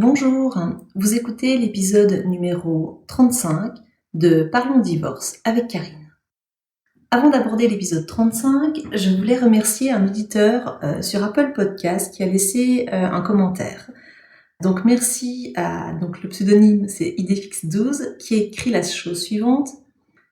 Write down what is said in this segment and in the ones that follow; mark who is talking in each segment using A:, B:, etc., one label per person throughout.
A: Bonjour, vous écoutez l'épisode numéro 35 de Parlons divorce avec Karine. Avant d'aborder l'épisode 35, je voulais remercier un auditeur sur Apple Podcast qui a laissé un commentaire. Donc merci à le pseudonyme c'est idfix12 qui écrit la chose suivante.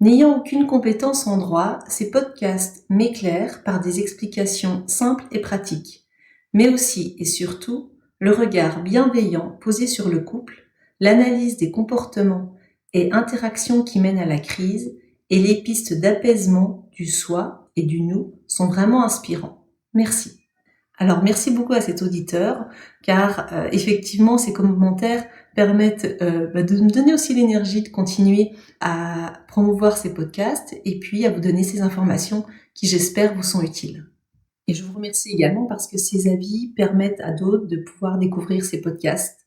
A: N'ayant aucune compétence en droit, ces podcasts m'éclairent par des explications simples et pratiques, mais aussi et surtout le regard bienveillant posé sur le couple, l'analyse des comportements et interactions qui mènent à la crise et les pistes d'apaisement du soi et du nous sont vraiment inspirants. Merci. Alors merci beaucoup à cet auditeur car effectivement ces commentaires permettent de me donner aussi l'énergie de continuer à promouvoir ces podcasts et puis à vous donner ces informations qui j'espère vous sont utiles. Et je vous remercie également parce que ces avis permettent à d'autres de pouvoir découvrir ces podcasts.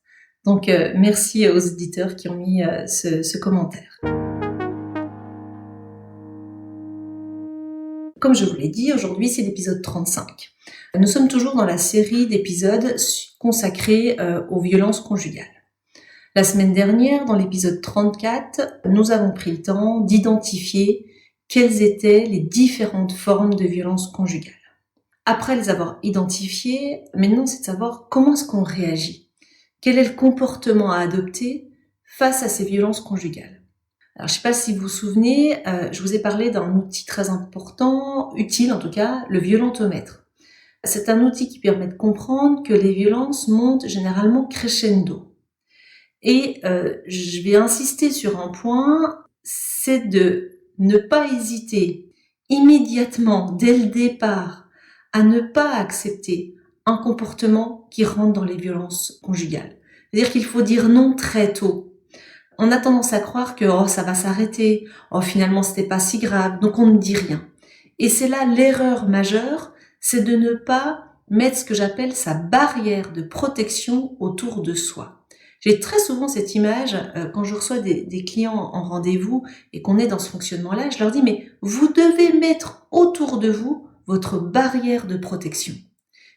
A: Donc merci aux auditeurs qui ont mis ce commentaire. Comme je vous l'ai dit, aujourd'hui c'est l'épisode 35. Nous sommes toujours dans la série d'épisodes consacrés aux violences conjugales. La semaine dernière, dans l'épisode 34, nous avons pris le temps d'identifier quelles étaient les différentes formes de violences conjugales. Après les avoir identifiées, maintenant c'est de savoir comment est-ce qu'on réagit. Quel est le comportement à adopter face à ces violences conjugales. Alors je ne sais pas si vous vous souvenez, je vous ai parlé d'un outil très important, utile en tout cas, le violentomètre. C'est un outil qui permet de comprendre que les violences montent généralement crescendo. Et je vais insister sur un point, c'est de ne pas hésiter immédiatement, dès le départ, à ne pas accepter un comportement qui rentre dans les violences conjugales. C'est-à-dire qu'il faut dire non très tôt. On a tendance à croire que ça va s'arrêter, finalement c'était pas si grave, donc on ne dit rien. Et c'est là l'erreur majeure, c'est de ne pas mettre ce que j'appelle sa barrière de protection autour de soi. J'ai très souvent cette image, quand je reçois des clients en rendez-vous et qu'on est dans ce fonctionnement-là, je leur dis mais vous devez mettre autour de vous votre barrière de protection.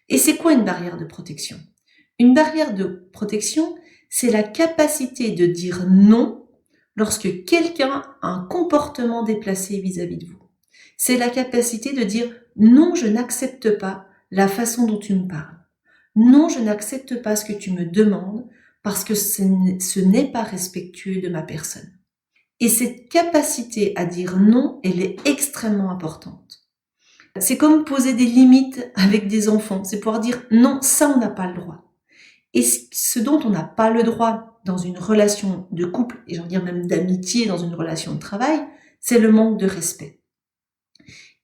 A: Et c'est quoi une barrière de protection ? Une barrière de protection, c'est la capacité de dire non lorsque quelqu'un a un comportement déplacé vis-à-vis de vous. C'est la capacité de dire non, je n'accepte pas la façon dont tu me parles. Non, je n'accepte pas ce que tu me demandes parce que ce n'est pas respectueux de ma personne. Et cette capacité à dire non, elle est extrêmement importante. C'est comme poser des limites avec des enfants. C'est pouvoir dire non, ça on n'a pas le droit. Et ce dont on n'a pas le droit dans une relation de couple, et j'en dire même d'amitié dans une relation de travail, c'est le manque de respect.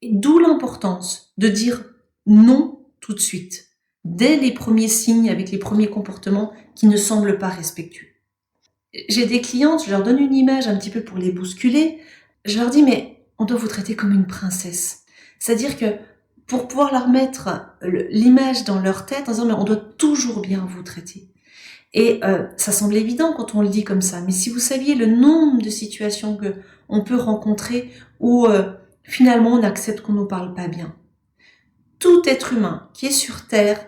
A: Et d'où l'importance de dire non tout de suite, dès les premiers signes, avec les premiers comportements qui ne semblent pas respectueux. J'ai des clientes, je leur donne une image un petit peu pour les bousculer, je leur dis mais on doit vous traiter comme une princesse. C'est-à-dire que pour pouvoir leur mettre l'image dans leur tête en disant mais on doit toujours bien vous traiter. Et ça semble évident quand on le dit comme ça, mais si vous saviez le nombre de situations que on peut rencontrer où finalement on accepte qu'on nous parle pas bien. Tout être humain qui est sur Terre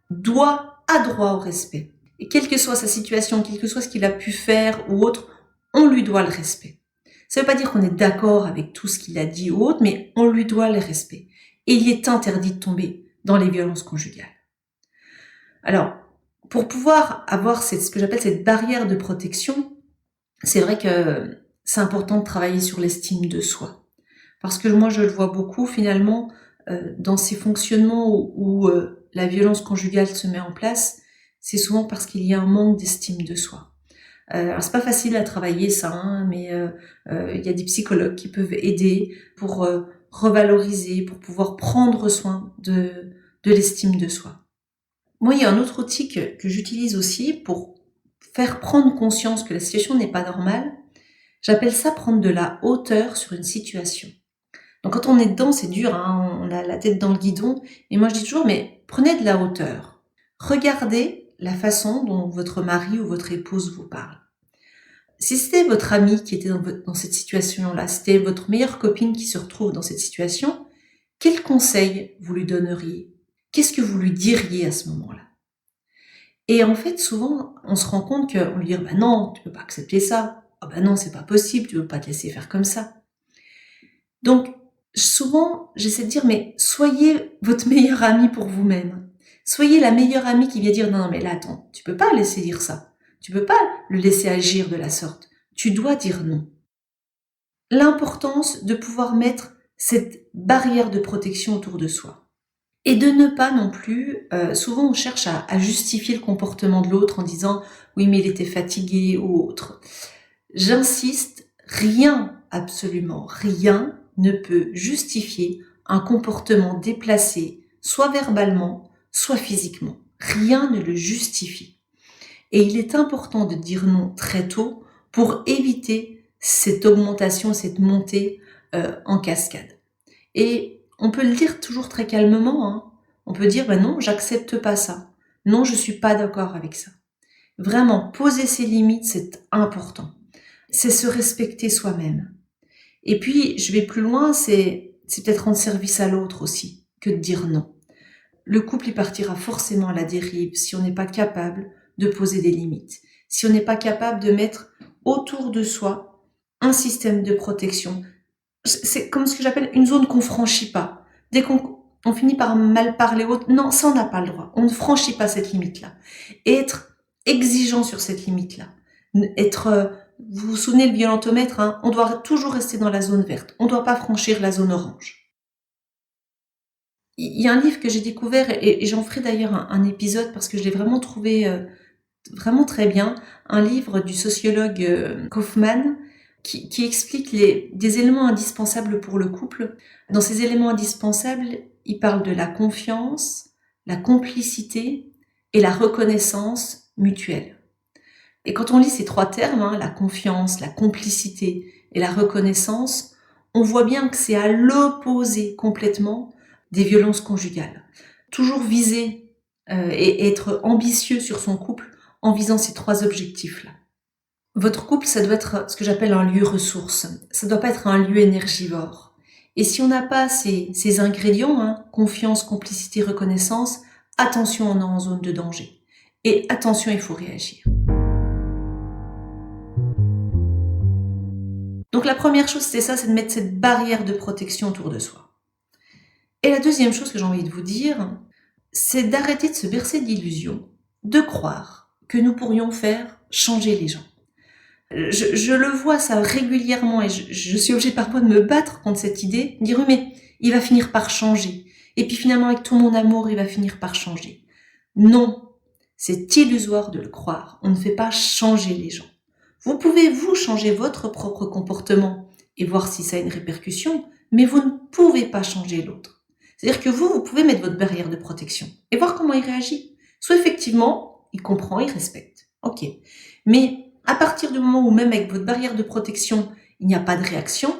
A: a droit au respect. Et quelle que soit sa situation, quel que soit ce qu'il a pu faire ou autre, on lui doit le respect. Ça ne veut pas dire qu'on est d'accord avec tout ce qu'il a dit ou autre, mais on lui doit le respect. Et il est interdit de tomber dans les violences conjugales. Alors, pour pouvoir avoir ce que j'appelle cette barrière de protection, c'est vrai que c'est important de travailler sur l'estime de soi. Parce que moi, je le vois beaucoup finalement dans ces fonctionnements où la violence conjugale se met en place, c'est souvent parce qu'il y a un manque d'estime de soi. Alors c'est pas facile à travailler ça, mais il y a des psychologues qui peuvent aider pour revaloriser, pour pouvoir prendre soin de l'estime de soi. Moi, il y a un autre outil que j'utilise aussi pour faire prendre conscience que la situation n'est pas normale. J'appelle ça prendre de la hauteur sur une situation. Donc quand on est dedans, c'est dur, on a la tête dans le guidon. Et moi je dis toujours, mais prenez de la hauteur. Regardez la façon dont votre mari ou votre épouse vous parle. Si c'était votre ami qui était dans cette situation-là, c'était votre meilleure copine qui se retrouve dans cette situation, quel conseil vous lui donneriez ? Qu'est-ce que vous lui diriez à ce moment-là ? Et en fait, souvent, on se rend compte qu'on lui dit, bah non, tu peux pas accepter ça. Ah bah non, c'est pas possible, tu veux pas te laisser faire comme ça. Donc, souvent, j'essaie de dire, mais soyez votre meilleur ami pour vous-même. Soyez la meilleure amie qui vient dire, non, non, mais là, attends, tu peux pas laisser dire ça. Tu peux pas le laisser agir de la sorte. Tu dois dire non. L'importance de pouvoir mettre cette barrière de protection autour de soi. Et de ne pas non plus, souvent on cherche à justifier le comportement de l'autre en disant oui mais il était fatigué ou autre. J'insiste, rien, absolument rien ne peut justifier un comportement déplacé, soit verbalement, soit physiquement. Rien ne le justifie. Et il est important de dire non très tôt pour éviter cette augmentation, cette montée en cascade. Et on peut le dire toujours très calmement, hein. On peut dire, ben non, j'accepte pas ça. Non, je suis pas d'accord avec ça. Vraiment, poser ses limites, c'est important. C'est se respecter soi-même. Et puis, je vais plus loin, c'est peut-être rendre service à l'autre aussi, que de dire non. Le couple, il partira forcément à la dérive si on n'est pas capable de poser des limites. Si on n'est pas capable de mettre autour de soi un système de protection. C'est comme ce que j'appelle une zone qu'on franchit pas. Dès qu'on finit par mal parler autre, non, ça on n'a pas le droit. On ne franchit pas cette limite-là. Et être exigeant sur cette limite-là. Vous vous souvenez le violentomètre, hein, on doit toujours rester dans la zone verte. On ne doit pas franchir la zone orange. Il y a un livre que j'ai découvert et j'en ferai d'ailleurs un épisode parce que je l'ai vraiment trouvé vraiment très bien. Un livre du sociologue Kaufmann qui explique des éléments indispensables pour le couple. Dans ces éléments indispensables, il parle de la confiance, la complicité et la reconnaissance mutuelle. Et quand on lit ces trois termes, hein, la confiance, la complicité et la reconnaissance, on voit bien que c'est à l'opposé complètement des violences conjugales. Toujours viser et être ambitieux sur son couple en visant ces trois objectifs-là. Votre couple, ça doit être ce que j'appelle un lieu ressource. Ça doit pas être un lieu énergivore. Et si on n'a pas ces ingrédients, hein, confiance, complicité, reconnaissance, attention, on est en zone de danger. Et attention, il faut réagir. Donc la première chose, c'est ça, c'est de mettre cette barrière de protection autour de soi. Et la deuxième chose que j'ai envie de vous dire, c'est d'arrêter de se bercer d'illusions, de croire que nous pourrions faire changer les gens. Je le vois ça régulièrement et je suis obligée parfois de me battre contre cette idée, de dire oui mais il va finir par changer. Et puis finalement avec tout mon amour, il va finir par changer. Non, c'est illusoire de le croire. On ne fait pas changer les gens. Vous pouvez vous changer votre propre comportement et voir si ça a une répercussion, mais vous ne pouvez pas changer l'autre. C'est-à-dire que vous pouvez mettre votre barrière de protection et voir comment il réagit. Soit effectivement, il comprend, il respecte. Ok. Mais à partir du moment où même avec votre barrière de protection, il n'y a pas de réaction,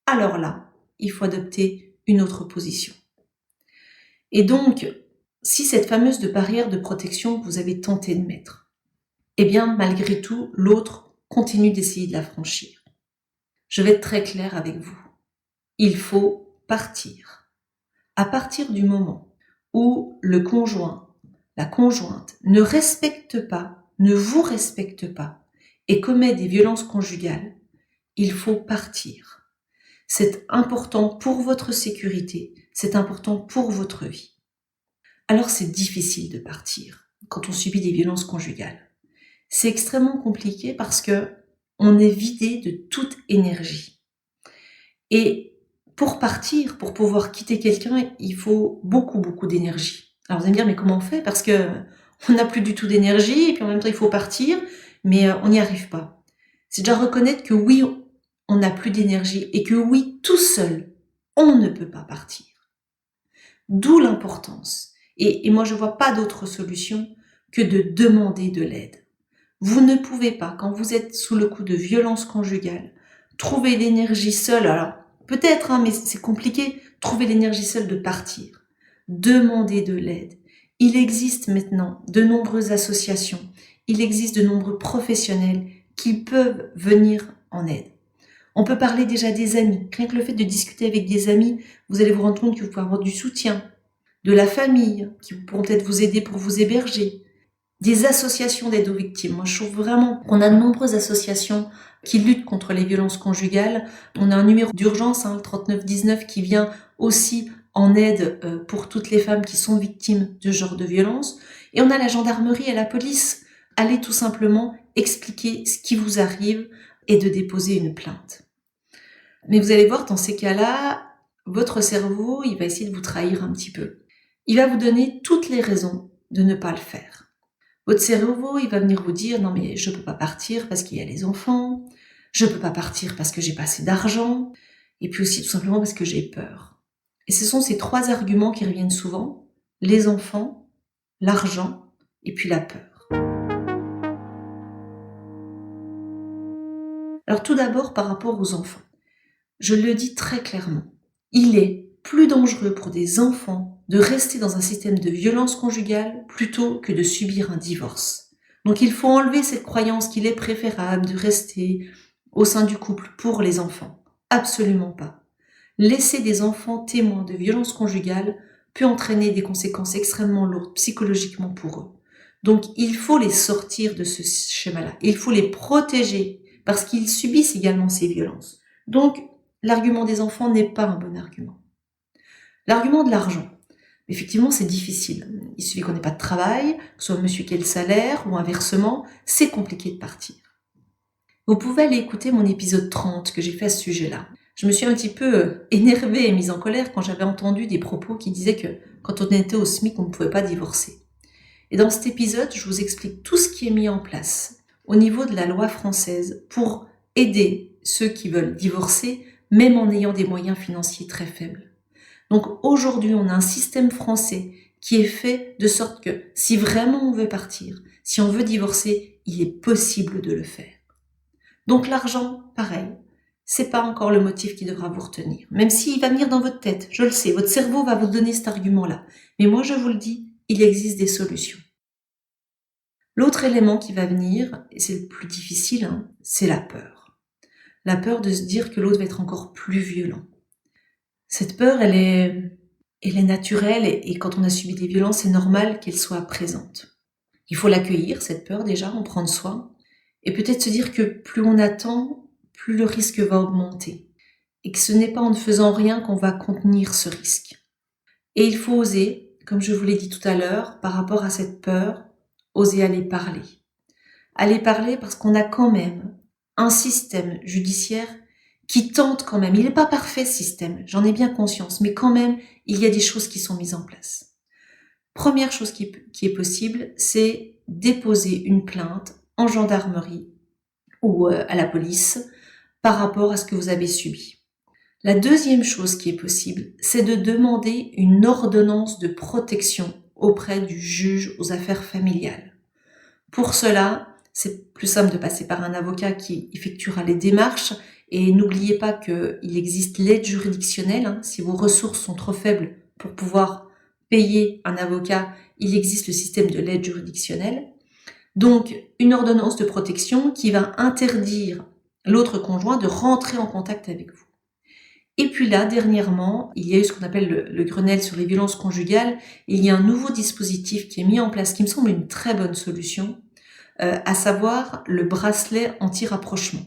A: alors là, il faut adopter une autre position. Et donc, si cette fameuse barrière de protection que vous avez tenté de mettre, eh bien, malgré tout, l'autre continue d'essayer de la franchir. Je vais être très claire avec vous. Il faut partir. À partir du moment où le conjoint, la conjointe ne respecte pas, ne vous respecte pas, et commet des violences conjugales, il faut partir. C'est important pour votre sécurité, c'est important pour votre vie. Alors c'est difficile de partir quand on subit des violences conjugales. C'est extrêmement compliqué parce que on est vidé de toute énergie. Et pour partir, pour pouvoir quitter quelqu'un, il faut beaucoup, beaucoup d'énergie. Alors vous allez me dire, mais comment on fait? Parce que on n'a plus du tout d'énergie et puis en même temps il faut partir, mais on n'y arrive pas. C'est déjà reconnaître que oui, on n'a plus d'énergie et que oui, tout seul, on ne peut pas partir. D'où l'importance. Et moi, je vois pas d'autre solution que de demander de l'aide. Vous ne pouvez pas, quand vous êtes sous le coup de violence conjugale, trouver l'énergie seule. Alors, peut-être, hein, mais c'est compliqué, trouver l'énergie seule de partir. Demandez de l'aide. Il existe maintenant de nombreuses associations, il existe de nombreux professionnels qui peuvent venir en aide. On peut parler déjà des amis. Rien que le fait de discuter avec des amis, vous allez vous rendre compte que vous pouvez avoir du soutien, de la famille, qui pourront peut-être vous aider pour vous héberger. des associations d'aide aux victimes. Moi, je trouve vraiment qu'on a de nombreuses associations qui luttent contre les violences conjugales. On a un numéro d'urgence, le 3919, qui vient aussi en aide pour toutes les femmes qui sont victimes de ce genre de violence. Et on a la gendarmerie et la police. Allez tout simplement expliquer ce qui vous arrive et de déposer une plainte. Mais vous allez voir, dans ces cas-là, votre cerveau, il va essayer de vous trahir un petit peu. Il va vous donner toutes les raisons de ne pas le faire. Votre cerveau, il va venir vous dire « Non mais je peux pas partir parce qu'il y a les enfants, je peux pas partir parce que j'ai pas assez d'argent, et puis aussi tout simplement parce que j'ai peur. » Et ce sont ces 3 arguments qui reviennent souvent, les enfants, l'argent et puis la peur. Alors tout d'abord par rapport aux enfants. Je le dis très clairement, il est plus dangereux pour des enfants de rester dans un système de violence conjugale plutôt que de subir un divorce. Donc il faut enlever cette croyance qu'il est préférable de rester au sein du couple pour les enfants. Absolument pas. Laisser des enfants témoins de violence conjugale peut entraîner des conséquences extrêmement lourdes psychologiquement pour eux. Donc il faut les sortir de ce schéma-là. Il faut les protéger parce qu'ils subissent également ces violences. Donc l'argument des enfants n'est pas un bon argument. L'argument de l'argent. Effectivement, c'est difficile. Il suffit qu'on n'ait pas de travail, que ce soit monsieur qui ait le salaire ou inversement, c'est compliqué de partir. Vous pouvez aller écouter mon épisode 30 que j'ai fait à ce sujet-là. Je me suis un petit peu énervée et mise en colère quand j'avais entendu des propos qui disaient que quand on était au SMIC, on ne pouvait pas divorcer. Et dans cet épisode, je vous explique tout ce qui est mis en place au niveau de la loi française pour aider ceux qui veulent divorcer, même en ayant des moyens financiers très faibles. Donc aujourd'hui, on a un système français qui est fait de sorte que si vraiment on veut partir, si on veut divorcer, il est possible de le faire. Donc l'argent, pareil, c'est pas encore le motif qui devra vous retenir. Même s'il va venir dans votre tête, je le sais, votre cerveau va vous donner cet argument-là. Mais moi je vous le dis, il existe des solutions. L'autre élément qui va venir, et c'est le plus difficile, c'est la peur. La peur de se dire que l'autre va être encore plus violent. Cette peur, elle est naturelle et quand on a subi des violences, c'est normal qu'elle soit présente. Il faut l'accueillir, cette peur déjà, en prendre soin, et peut-être se dire que plus on attend, plus le risque va augmenter, et que ce n'est pas en ne faisant rien qu'on va contenir ce risque. Et il faut oser, comme je vous l'ai dit tout à l'heure, par rapport à cette peur, oser aller parler. Aller parler parce qu'on a quand même un système judiciaire qui tente quand même. Il n'est pas parfait ce système, j'en ai bien conscience, mais quand même, il y a des choses qui sont mises en place. Première chose qui est possible, c'est déposer une plainte en gendarmerie ou à la police par rapport à ce que vous avez subi. La deuxième chose qui est possible, c'est de demander une ordonnance de protection auprès du juge aux affaires familiales. Pour cela, c'est plus simple de passer par un avocat qui effectuera les démarches. Et n'oubliez pas qu'il existe l'aide juridictionnelle. Si vos ressources sont trop faibles pour pouvoir payer un avocat, il existe le système de l'aide juridictionnelle. Donc, une ordonnance de protection qui va interdire l'autre conjoint de rentrer en contact avec vous. Et puis là, dernièrement, il y a eu ce qu'on appelle le Grenelle sur les violences conjugales. Il y a un nouveau dispositif qui est mis en place, qui me semble une très bonne solution, à savoir le bracelet anti-rapprochement.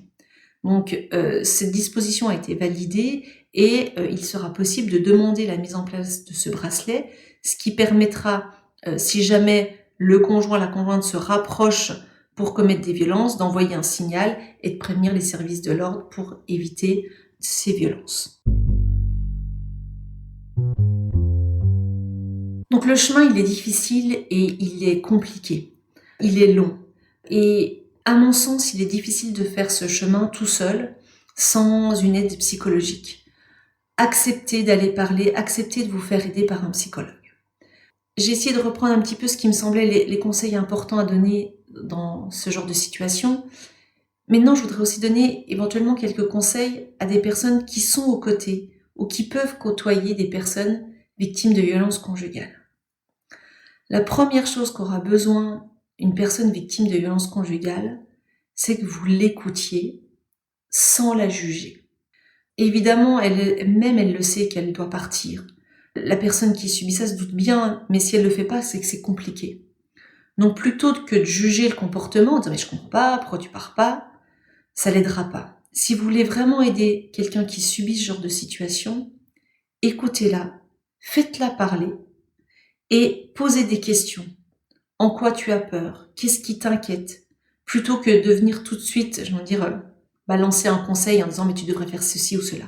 A: Donc, cette disposition a été validée et il sera possible de demander la mise en place de ce bracelet, ce qui permettra, si jamais le conjoint, la conjointe se rapproche pour commettre des violences, d'envoyer un signal et de prévenir les services de l'ordre pour éviter ces violences. Donc le chemin, il est difficile et il est compliqué. Il est long. Et à mon sens, il est difficile de faire ce chemin tout seul, sans une aide psychologique. Acceptez d'aller parler, acceptez de vous faire aider par un psychologue. J'ai essayé de reprendre un petit peu ce qui me semblait les conseils importants à donner dans ce genre de situation. Maintenant, je voudrais aussi donner éventuellement quelques conseils à des personnes qui sont aux côtés ou qui peuvent côtoyer des personnes victimes de violences conjugales. La première chose qu'aura besoin une personne victime de violences conjugales, c'est que vous l'écoutiez sans la juger. Évidemment, elle le sait qu'elle doit partir. La personne qui subit ça se doute bien, mais si elle le fait pas, c'est que c'est compliqué. Donc plutôt que de juger le comportement, en disant mais je comprends pas, pourquoi tu pars pas, ça l'aidera pas. Si vous voulez vraiment aider quelqu'un qui subit ce genre de situation, écoutez-la, faites-la parler et posez des questions. En quoi tu as peur? Qu'est-ce qui t'inquiète? Plutôt que de venir tout de suite, je veux dire, balancer un conseil en disant mais tu devrais faire ceci ou cela.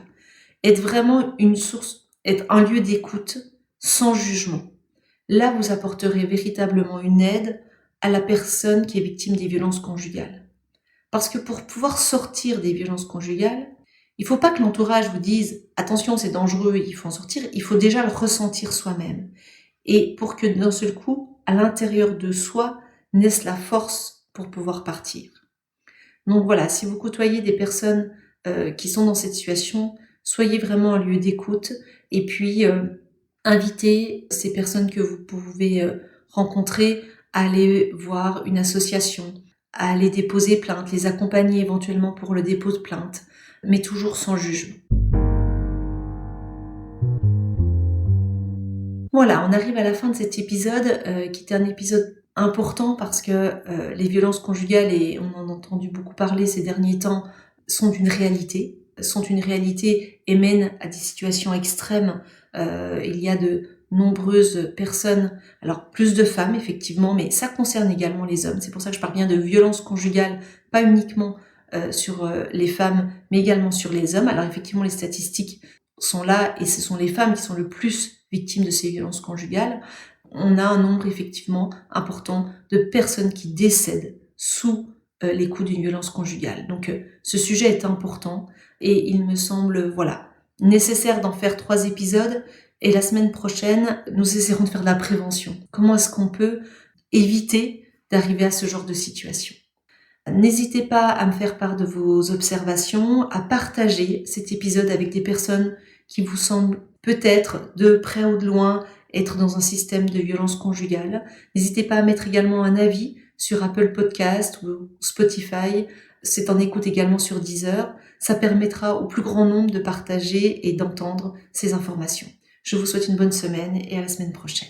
A: Être vraiment une source, être un lieu d'écoute sans jugement. Là, vous apporterez véritablement une aide à la personne qui est victime des violences conjugales. Parce que pour pouvoir sortir des violences conjugales, il ne faut pas que l'entourage vous dise « attention, c'est dangereux, il faut en sortir », il faut déjà le ressentir soi-même. Et pour que d'un seul coup, à l'intérieur de soi, naisse la force pour pouvoir partir. Donc voilà, si vous côtoyez des personnes qui sont dans cette situation, soyez vraiment un lieu d'écoute et puis invitez ces personnes que vous pouvez rencontrer à aller voir une association, à aller déposer plainte, les accompagner éventuellement pour le dépôt de plainte, mais toujours sans jugement. Voilà, on arrive à la fin de cet épisode qui était un épisode important parce que les violences conjugales, et on en a entendu beaucoup parler ces derniers temps, sont une réalité et mènent à des situations extrêmes. Il y a de nombreuses personnes, alors plus de femmes effectivement, mais ça concerne également les hommes. C'est pour ça que je parle bien de violences conjugales, pas uniquement sur les femmes, mais également sur les hommes. Alors effectivement, les statistiques sont là et ce sont les femmes qui sont le plus victimes de ces violences conjugales. On a un nombre effectivement important de personnes qui décèdent sous les coups d'une violence conjugale. Donc ce sujet est important et il me semble nécessaire d'en faire 3 épisodes, et la semaine prochaine, nous essaierons de faire de la prévention. Comment est-ce qu'on peut éviter d'arriver à ce genre de situation? N'hésitez pas à me faire part de vos observations, à partager cet épisode avec des personnes qui vous semblent peut-être de près ou de loin être dans un système de violence conjugale. N'hésitez pas à mettre également un avis sur Apple Podcast ou Spotify. C'est en écoute également sur Deezer. Ça permettra au plus grand nombre de partager et d'entendre ces informations. Je vous souhaite une bonne semaine et à la semaine prochaine.